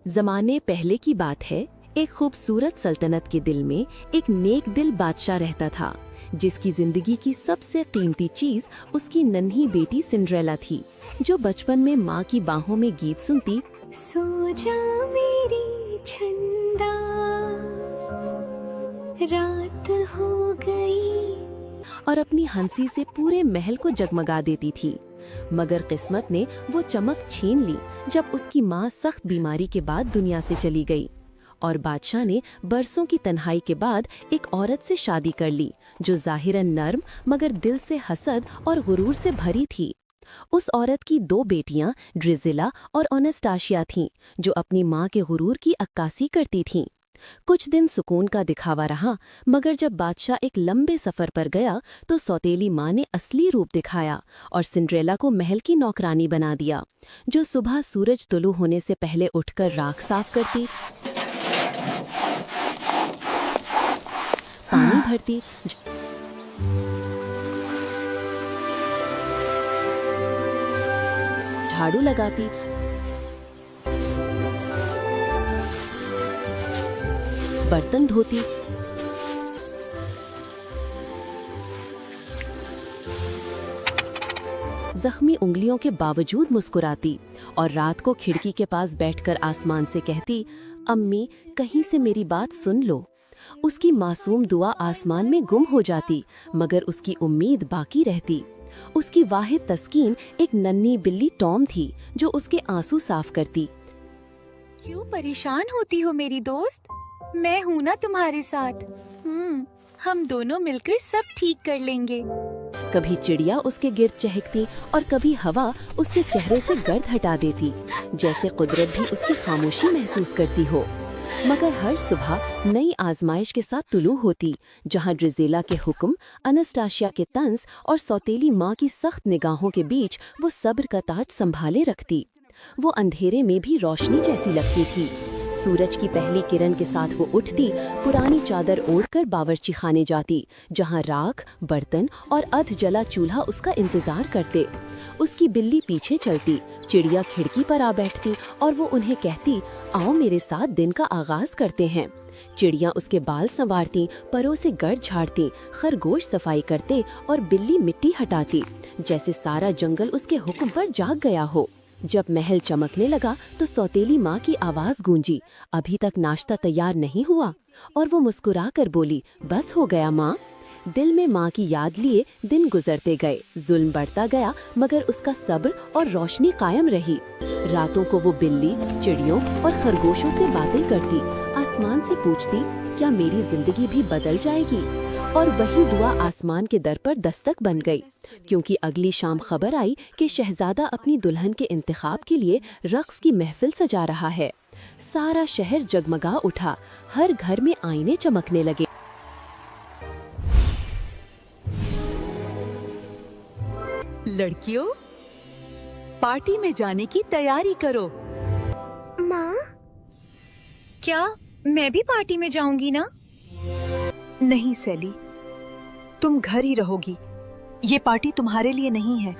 जमाने पहले की बात है। एक खूबसूरत सल्तनत के दिल में एक नेक दिल बादशाह रहता था, जिसकी जिंदगी की सबसे कीमती चीज उसकी नन्ही बेटी सिंड्रेला थी, जो बचपन में माँ की बाहों में गीत सुनती, सो जा मेरी छंदा, रात हो गई, और अपनी हंसी से पूरे महल को जगमगा देती थी। मगर किस्मत ने वो चमक छीन ली जब उसकी माँ सख्त बीमारी के बाद दुनिया से चली गई, और बादशाह ने बरसों की तन्हाई के बाद एक औरत से शादी कर ली, जो ज़ाहिरन नर्म मगर दिल से हसद और गुरूर से भरी थी। उस औरत की 2 बेटियां ड्रिजिला और ओनेस्टाशिया थीं, जो अपनी माँ के गुरूर की अक्कासी करती थीं। कुछ दिन सुकून का दिखावा रहा, मगर जब बादशाह एक लंबे सफर पर गया तो सौतेली माँ ने असली रूप दिखाया और सिंड्रेला को महल की नौकरानी बना दिया, जो सुबह सूरज तुलू होने से पहले उठकर राख साफ करती, पानी भरती, झाड़ू लगाती, बर्तन धोती, जख्मी उंगलियों के बावजूद मुस्कुराती, और रात को खिड़की के पास बैठकर आसमान से कहती, अम्मी कहीं से मेरी बात सुन लो। उसकी मासूम दुआ आसमान में गुम हो जाती, मगर उसकी उम्मीद बाकी रहती। उसकी वाहिद तस्कीन एक नन्ही बिल्ली टॉम थी, जो उसके आंसू साफ करती। क्यों परेशान होती हो मेरी दोस्त? मैं हूँ ना तुम्हारे साथ। हम दोनों मिलकर सब ठीक कर लेंगे। कभी चिड़िया उसके गिर्द चहकती और कभी हवा उसके चेहरे से गर्द हटा देती, जैसे कुदरत भी उसकी खामोशी महसूस करती हो। मगर हर सुबह नई आजमाइश के साथ तुलू होती, जहाँ ड्रिजेला के हुक्म, अनस्टाशिया के तंज और सौतेली माँ की सख्त निगाहों के बीच वो सब्र का ताज संभाले रखती। वो अंधेरे में भी रोशनी जैसी लगती थी। सूरज की पहली किरण के साथ वो उठती, पुरानी चादर ओढ़कर बावर्ची खाने जाती, जहाँ राख, बर्तन और अध जला चूल्हा उसका इंतजार करते। उसकी बिल्ली पीछे चलती, चिड़िया खिड़की पर आ बैठती और वो उन्हें कहती, आओ मेरे साथ दिन का आगाज करते हैं। चिड़िया उसके बाल संवारती, परों से गर्द झाड़ती, खरगोश सफाई करते और बिल्ली मिट्टी हटाती, जैसे सारा जंगल उसके हुक्म पर जाग गया हो। जब महल चमकने लगा तो सौतेली माँ की आवाज गूंजी, अभी तक नाश्ता तैयार नहीं हुआ? और वो मुस्कुरा कर बोली, बस हो गया माँ। दिल में माँ की याद लिए दिन गुजरते गए, जुल्म बढ़ता गया, मगर उसका सब्र और रोशनी कायम रही। रातों को वो बिल्ली, चिड़ियों और खरगोशों से बातें करती, आसमान से पूछती, क्या मेरी जिंदगी भी बदल जाएगी? और वही दुआ आसमान के दर पर दस्तक बन गई, क्योंकि अगली शाम खबर आई कि शहजादा अपनी दुल्हन के इंतखाब के लिए रक्स की महफिल सजा रहा है। सारा शहर जगमगा उठा, हर घर में आईने चमकने लगे। लड़कियों, पार्टी में जाने की तैयारी करो। माँ, क्या मैं भी पार्टी में जाऊंगी ना? नहीं सैली, तुम घर ही रहोगी। ये पार्टी तुम्हारे लिए नहीं है।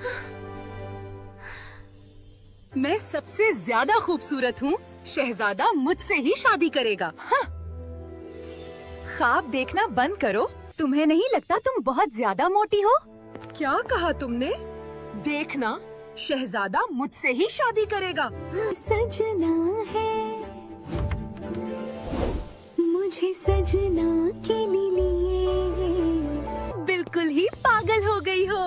मैं सबसे ज्यादा खूबसूरत हूँ, शहजादा मुझसे ही शादी करेगा। हाँ। ख्वाब देखना बंद करो। तुम्हें नहीं लगता तुम बहुत ज्यादा मोटी हो? क्या कहा तुमने? देखना, शहजादा मुझसे ही शादी करेगा। सजना है मुझे सजना के लिए, बिल्कुल ही पागल हो गई हो।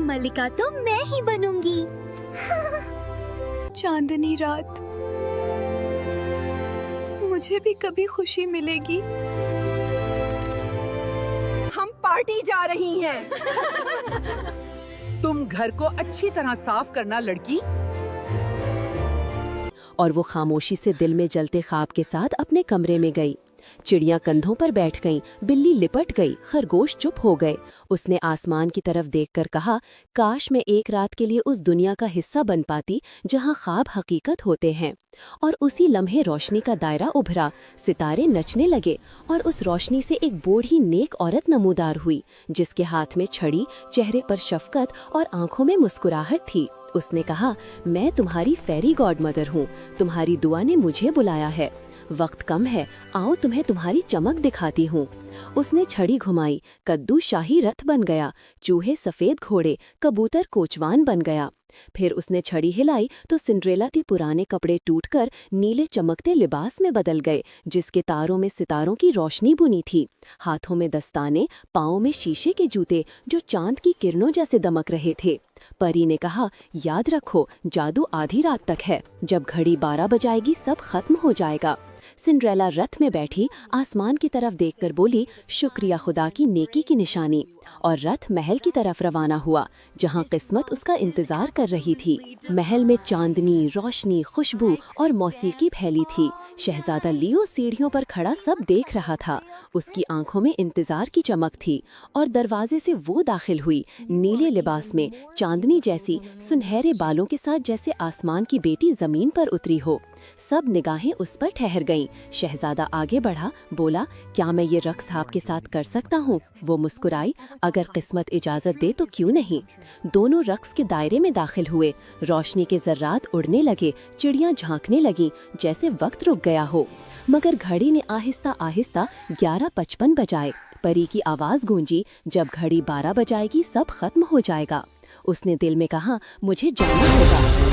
मलिका तो मैं ही बनूंगी। चांदनी रात, मुझे भी कभी खुशी मिलेगी। हम पार्टी जा रही हैं। तुम घर को अच्छी तरह साफ करना लड़की। और वो खामोशी से दिल में जलते ख्वाब के साथ अपने कमरे में गई। चिड़िया कंधों पर बैठ गईं, बिल्ली लिपट गई, खरगोश चुप हो गए। उसने आसमान की तरफ देखकर कहा, काश मैं एक रात के लिए उस दुनिया का हिस्सा बन पाती जहां ख्वाब हकीकत होते हैं। और उसी लम्हे रोशनी का दायरा उभरा, सितारे नचने लगे, और उस रोशनी से एक बूढ़ी नेक औरत नमूदार हुई, जिसके हाथ में छड़ी, चेहरे पर शफकत और आंखों में मुस्कुराहट थी। उसने कहा, मैं तुम्हारी फेरी गॉड मदर हूँ, तुम्हारी दुआ ने मुझे बुलाया है। वक्त कम है, आओ तुम्हें तुम्हारी चमक दिखाती हूँ। उसने छड़ी घुमाई, कद्दू शाही रथ बन गया, चूहे सफेद घोड़े, कबूतर कोचवान बन गया। फिर उसने छड़ी हिलाई तो सिंड्रेला के पुराने कपड़े टूटकर नीले चमकते लिबास में बदल गए, जिसके तारों में सितारों की रोशनी बुनी थी। हाथों में दस्ताने, पाँवों में शीशे के जूते जो चांद की किरणों जैसे दमक रहे थे। परी ने कहा, याद रखो, जादू आधी रात तक है, जब घड़ी 12 बजाएगी सब खत्म हो जाएगा। सिंड्रेला रथ में बैठी आसमान की तरफ देखकर बोली, शुक्रिया खुदा की नेकी की निशानी, और रथ महल की तरफ रवाना हुआ, जहां किस्मत उसका इंतजार कर रही थी। महल में चांदनी, रोशनी, खुशबू और मौसीकी फैली थी। शहजादा लियो सीढ़ियों पर खड़ा सब देख रहा था। उसकी आंखों में इंतजार की चमक थी, और दरवाजे से वो दाखिल हुई, नीले लिबास में, चांदनी जैसी, सुनहरे बालों के साथ, जैसे आसमान की बेटी जमीन पर उतरी हो। सब निगाहें उस पर ठहर गईं। शहजादा आगे बढ़ा, बोला, क्या मैं ये रक्स आपके साथ कर सकता हूँ? वो मुस्कुराई, अगर किस्मत इजाजत दे तो क्यों नहीं। दोनों रक्स के दायरे में दाखिल हुए। रोशनी के जर्रात उड़ने लगे, चिड़ियां झांकने लगीं, जैसे वक्त रुक गया हो। मगर घड़ी ने आहिस्ता आहिस्ता 11:55 बजाए। परी की आवाज गूंजी, जब घड़ी 12 बजाएगी सब खत्म हो जाएगा। उसने दिल में कहा, मुझे जाना होगा।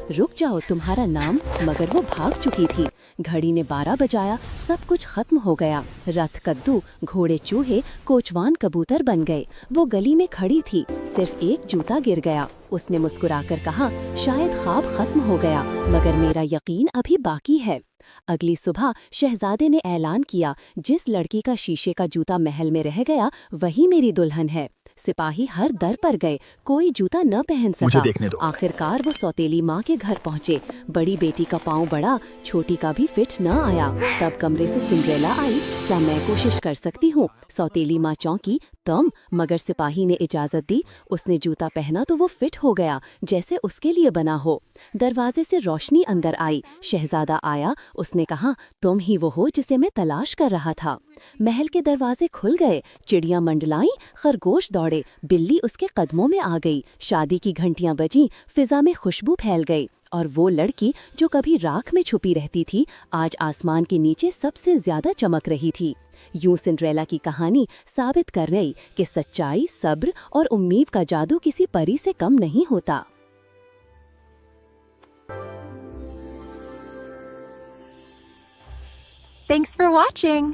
रुक जाओ, तुम्हारा नाम। मगर वो भाग चुकी थी। घड़ी ने 12 बजाया, सब कुछ खत्म हो गया। रथ कद्दू, घोड़े चूहे, कोचवान कबूतर बन गए। वो गली में खड़ी थी, सिर्फ एक जूता गिर गया। उसने मुस्कुराकर कहा, शायद ख्वाब खत्म हो गया, मगर मेरा यकीन अभी बाकी है। अगली सुबह शहजादे ने ऐलान किया, जिस लड़की का शीशे का जूता महल में रह गया वही मेरी दुल्हन है। सिपाही हर दर पर गए, कोई जूता न पहन मुझे सका। देखने दो। आखिरकार वो सौतेली माँ के घर पहुँचे। बड़ी बेटी का पाँव बड़ा, छोटी का भी फिट न आया। तब कमरे से सिंड्रेला आई, क्या मैं कोशिश कर सकती हूँ? सौतेली माँ चौंकी, तुम? मगर सिपाही ने इजाजत दी। उसने जूता पहना तो वो फिट हो गया, जैसे उसके लिए बना हो। दरवाजे से रोशनी अंदर आई। शहजादा आया। उसने कहा, तुम ही वो हो जिसे मैं तलाश कर रहा था। महल के दरवाजे खुल गए, चिड़ियां मंडलाई, खरगोश दौड़े, बिल्ली उसके कदमों में आ गई। शादी की घंटियां बजीं, फिजा में खुशबू फैल गई, और वो लड़की जो कभी राख में छुपी रहती थी, आज आसमान के नीचे सबसे ज्यादा चमक रही थी। यूं सिंड्रेला की कहानी साबित कर रही कि सच्चाई, सब्र और उम्मीद का जादू किसी परी से कम नहीं होता। Thanks for watching.